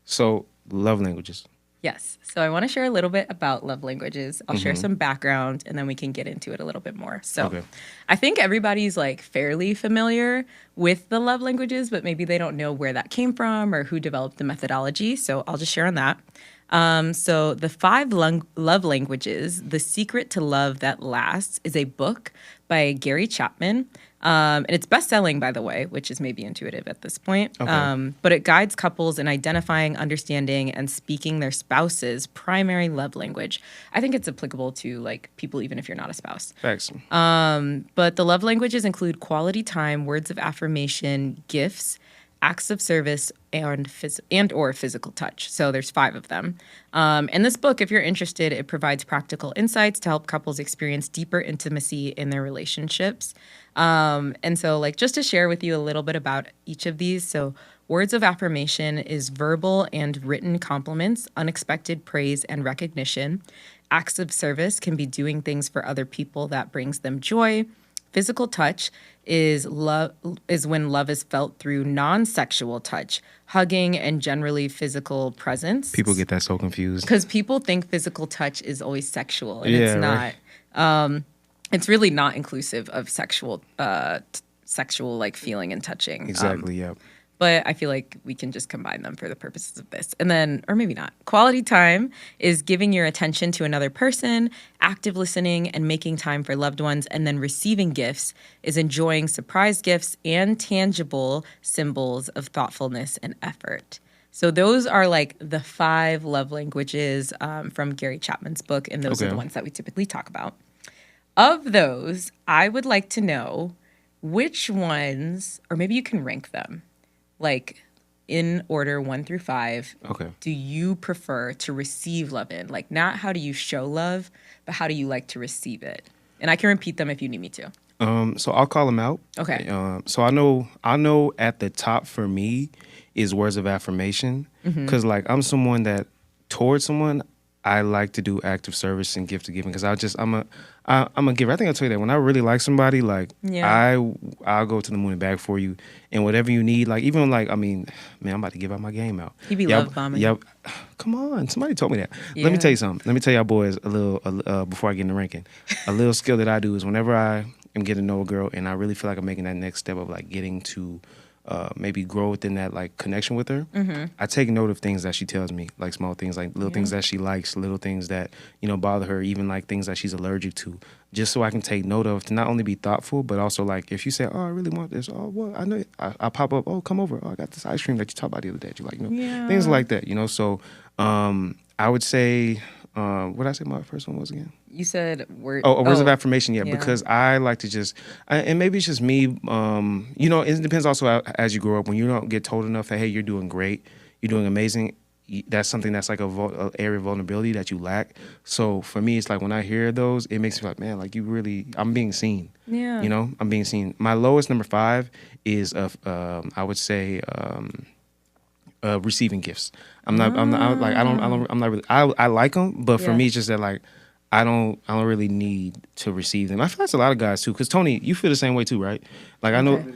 So, love languages. Yes. So I want to share a little bit about love languages. I'll share some background and then we can get into it a little bit more. So Okay. I think everybody's like fairly familiar with the love languages, but maybe they don't know where that came from or who developed the methodology. So I'll just share on that. So the love languages, The Secret to Love That Lasts, is a book by Gary Chapman. And it's best-selling, by the way, which is maybe intuitive at this point. Okay. But it guides couples in identifying, understanding, and speaking their spouse's primary love language. I think it's applicable to like people, even if you're not a spouse. Facts. But the love languages include quality time, words of affirmation, gifts, acts of service, and or physical touch. So there's 5 of them. In this book, if you're interested, it provides practical insights to help couples experience deeper intimacy in their relationships. And so, like, just to share with you a little bit about each of these. So, words of affirmation is verbal and written compliments, unexpected praise and recognition. Acts of service can be doing things for other people that brings them joy. Physical touch is when love is felt through non-sexual touch, hugging, and generally physical presence. People get that so confused. Because people think physical touch is always sexual, and Yeah, it's right. not. It's really not inclusive of sexual like feeling and touching. Exactly. Yeah. But I feel like we can just combine them for the purposes of this. And then, or maybe not. Quality time is giving your attention to another person, active listening, and making time for loved ones. And then receiving gifts is enjoying surprise gifts and tangible symbols of thoughtfulness and effort. So those are like the 5 love languages from Gary Chapman's book, and those are Okay. the ones that we typically talk about. Of those, I would like to know which ones, or maybe you can rank them, like in order 1 through 5. Okay. Do you prefer to receive love in? Like, not how do you show love, but how do you like to receive it? And I can repeat them if you need me to. So I'll call them out. Okay. So I know at the top for me is words of affirmation, because like I'm someone that towards someone I like to do active service and gift giving, because I'm a giver. I think I told you that when I really like somebody, like Yeah. I'll go to the moon and back for you, and whatever you need. Like even like I mean, man, I'm about to give out my game out. He be love bombing. Yep. Come on, somebody told me that. Let Yeah. me tell you something. Let me tell y'all boys a little before I get in the ranking. A little skill that I do is whenever I am getting to know a girl and I really feel like I'm making that next step of like getting to maybe grow within that like connection with her. I take note of things that she tells me, like small things, like little things that she likes, little things that bother her, even like things that she's allergic to, just so I can take note of to not only be thoughtful, but also like if you say, "Oh, I really want this," "Oh, well, I know," I pop up, "Oh, come over," "Oh, I got this ice cream that you talked about the other day." You like, Yeah. things like that, So I would say, what did I say my first one was again? You said word. Oh, words of affirmation, yeah, Yeah. because I like to just, and maybe it's just me, it depends also as you grow up. When you don't get told enough that, hey, you're doing great, you're doing amazing, that's something that's like a area of vulnerability that you lack. So for me, it's like when I hear those, it makes me like, man, like I'm being seen. Yeah. I'm being seen. My lowest number 5 is, I would say, receiving gifts. I'm not really, I like them, but for Yeah. me, it's just that like, I don't really need to receive them. I feel that's a lot of guys too. Cause Tony, you feel the same way too, right? Like I know, Okay.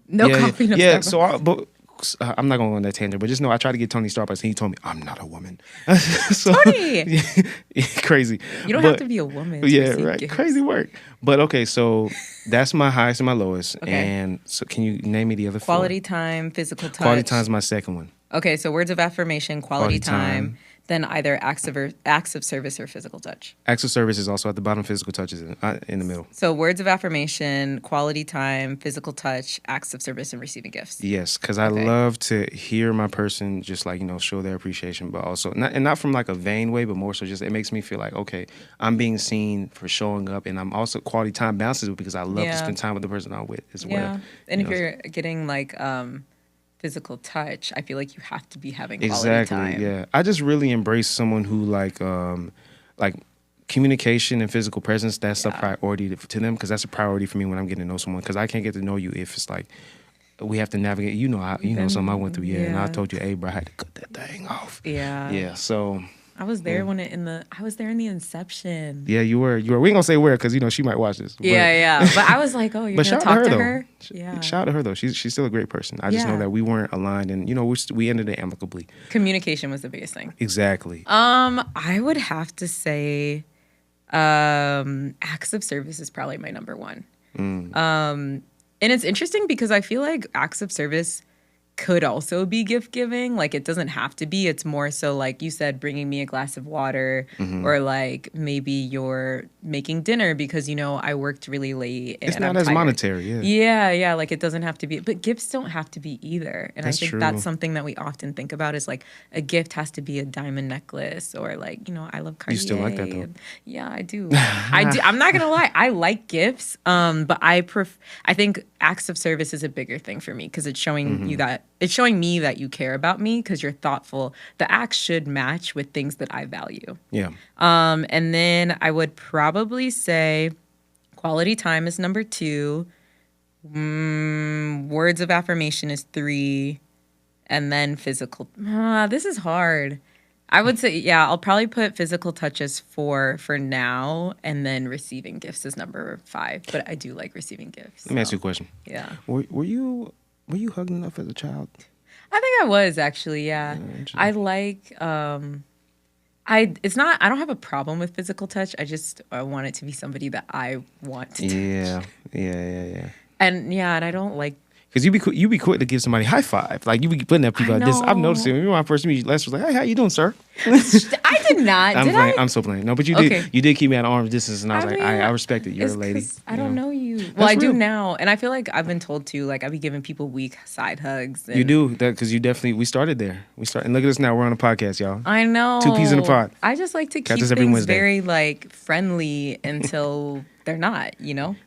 No yeah, coffee, no yeah. Starbucks. I'm not going to go on that tangent, but just know I tried to get Tony Starbucks, and he told me I'm not a woman. So, Tony! crazy. You don't have to be a woman to Yeah, receive right. gifts. Crazy work. But okay, so that's my highest and my lowest. Okay. And so, can you name me the other Quality 4? time, physical touch. Quality time is my second one. Okay, so words of affirmation, quality Quality time. time, then either acts of service or physical touch. Acts of service is also at the bottom. Physical touch is in the middle. So words of affirmation, quality time, physical touch, acts of service, and receiving gifts. Yes, because I love to hear my person just like, show their appreciation, but also, not from like a vain way, but more so just, it makes me feel like, okay, I'm being seen for showing up, and I'm also quality time balances because I love to spend time with the person I'm with as well. Yeah, and if you're getting like physical touch, I feel like you have to be having quality Exactly, time. yeah. I just really embrace someone who like communication and physical presence, that's a priority to them, because that's a priority for me when I'm getting to know someone, because I can't get to know you if it's like we have to navigate. Something I went through, and I told you, hey, bro, I had to cut that thing off. Yeah. Yeah. So I was there when I was there in the inception. Yeah, you were. You were. We ain't gonna say where because she might watch this. Yeah, yeah. But I was like, oh, you're But gonna shout talk out to to her, her? though. Yeah. Shout out to her though. She's still a great person. I just know Yeah. that we weren't aligned, and we ended it amicably. Communication was the biggest thing. Exactly. I would have to say, acts of service is probably my number one. And it's interesting because I feel like acts of service could also be gift giving. Like, it doesn't have to be. It's more so, like you said, bringing me a glass of water, or like maybe you're making dinner because, I worked really late. And It's not I'm as tired. monetary. Yeah. Yeah, yeah. Like, it doesn't have to be. But gifts don't have to be either. And That's I think true. that's something that we often think about is like a gift has to be a diamond necklace or like, I love Cartier. You still like that, though? Yeah, I do. I do. I'm not gonna lie. I like gifts, but I think acts of service is a bigger thing for me because it's showing it's showing me that you care about me because you're thoughtful. The acts should match with things that I value. Yeah. And then I would probably say quality time is number 2. Words of affirmation is 3, and then physical. This is hard. I would say, yeah, I'll probably put physical touch as 4 for now, and then receiving gifts is number 5. But I do like receiving gifts. Let me ask you a question. Yeah. Were you hugged enough as a child? I think I was actually, yeah. I like I don't have a problem with physical touch. I want it to be somebody that I want to touch. Yeah. And I don't like Because you be quick to give somebody a high five. Like, you be putting at people like this. I've noticed it. When I first meet you, Les was like, hey, how you doing, sir? I did not. I'm did playing. I? I'm so playing. No, but you Okay. did. You did keep me at arm's distance, and I was I like, mean, I respect it. You're a It's lady. 'cause I don't know you. Well, I real. do now, and I feel like I've been told to. Like, I be giving people weak side hugs. And You do that because you definitely. We started there. And look at us now. We're on a podcast, y'all. I know. 2 peas in a pod. I just like to Catch keep us every things Wednesday. very like friendly until they're not.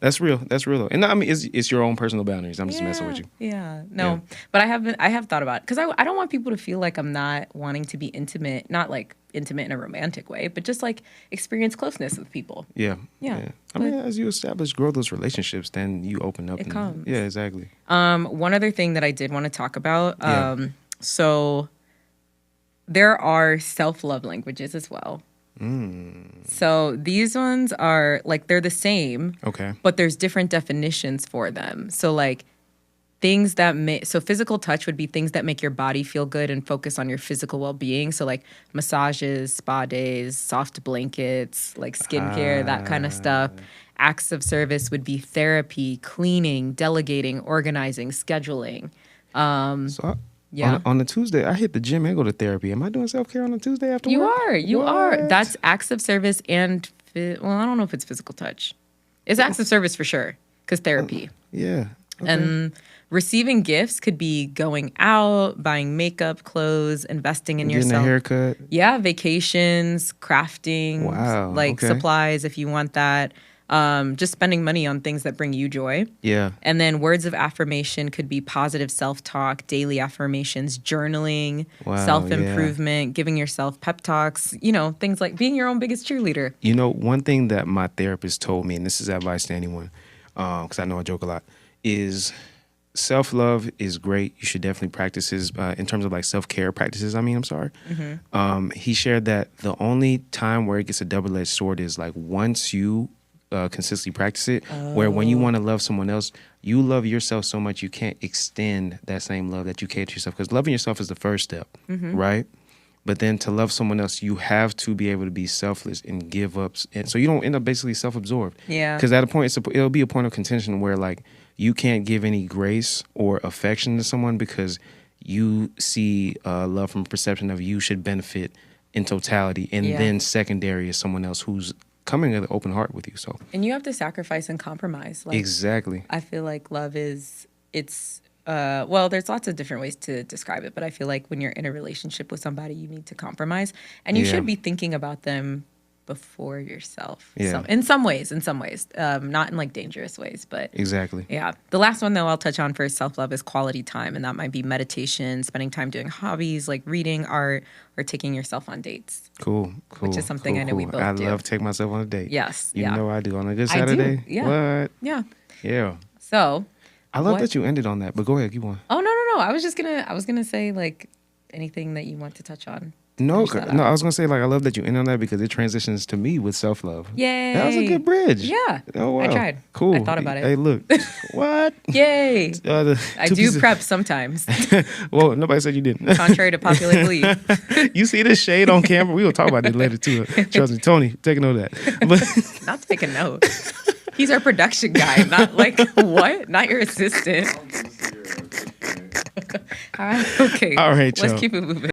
That's real. That's real though. And I mean, it's your own personal boundaries. I'm just messing with you. Yeah, no, Yeah. but I have thought about it because I don't want people to feel like I'm not wanting to be intimate, not like intimate in a romantic way, but just like experience closeness with people. Yeah. Yeah. I mean, as you grow those relationships, then you open up. It comes. Yeah, exactly. One other thing that I did want to talk about. Yeah. So there are self-love languages as well. So these ones are like they're the same. Okay. But there's different definitions for them. So like things that so physical touch would be things that make your body feel good and focus on your physical well-being. So like massages, spa days, soft blankets, like skincare, that kind of stuff. Acts of service would be therapy, cleaning, delegating, organizing, scheduling. Yeah. On the Tuesday, I hit the gym and go to therapy. Am I doing self-care on a Tuesday after You work? are. What? That's acts of service and well, I don't know if it's physical touch. It's acts of service for sure because therapy. Yeah. Okay. And receiving gifts could be going out, buying makeup, clothes, investing in Getting yourself. a haircut. Yeah, vacations, crafting, Wow, like okay. supplies if you want that. Just spending money on things that bring you joy. Yeah. And then words of affirmation could be positive self-talk, daily affirmations, journaling, Wow, self-improvement, giving yourself pep talks, things like being your own biggest cheerleader. One thing that my therapist told me, and this is advice to anyone, because I know I joke a lot, is self-love is great. You should definitely practice his, in terms of like self-care practices. He shared that the only time where it gets a double-edged sword is like once you consistently practice it, where when you want to love someone else, you love yourself so much you can't extend that same love that you gave to yourself, because loving yourself is the first step, right? But then to love someone else, you have to be able to be selfless and give up, and so you don't end up basically self-absorbed. Yeah. Because at a point, it'll be a point of contention where like you can't give any grace or affection to someone because you see love from a perception of you should benefit in totality, and then secondary is someone else who's coming with an open heart with you. So And you have to sacrifice and compromise. Like, exactly. I feel like love well, there's lots of different ways to describe it, but I feel like when you're in a relationship with somebody, you need to compromise, and you should be thinking about them before yourself. Yeah. So, in some ways, not in like dangerous ways, but Exactly. yeah. The last one though I'll touch on for self-love is quality time, and that might be meditation, spending time doing hobbies like reading, art, or taking yourself on dates. Cool. Which is something I know we both I do. love to take myself on a date. Yes. You know I do. On a good I do, Saturday. yeah. What? Yeah. Yeah. So I love What? that you ended on that, but go ahead, keep on. Oh no. I was gonna say like anything that you want to touch on. No, finish that no, out. I was gonna say like I love that you end on that because it transitions to me with self love. Yay! That was a good bridge. Yeah. Oh wow. I tried. Cool. I thought about it. Hey, look. What? Yay! I Two do pieces- prep sometimes, Well, nobody said you didn't. contrary to popular belief. You see this shade on camera? We will talk about it later too. Trust me, Tony, take a note of that. But Not take a note. He's our production guy, not like what? Not your assistant. All right. Okay. All right, Let's y'all. keep it moving.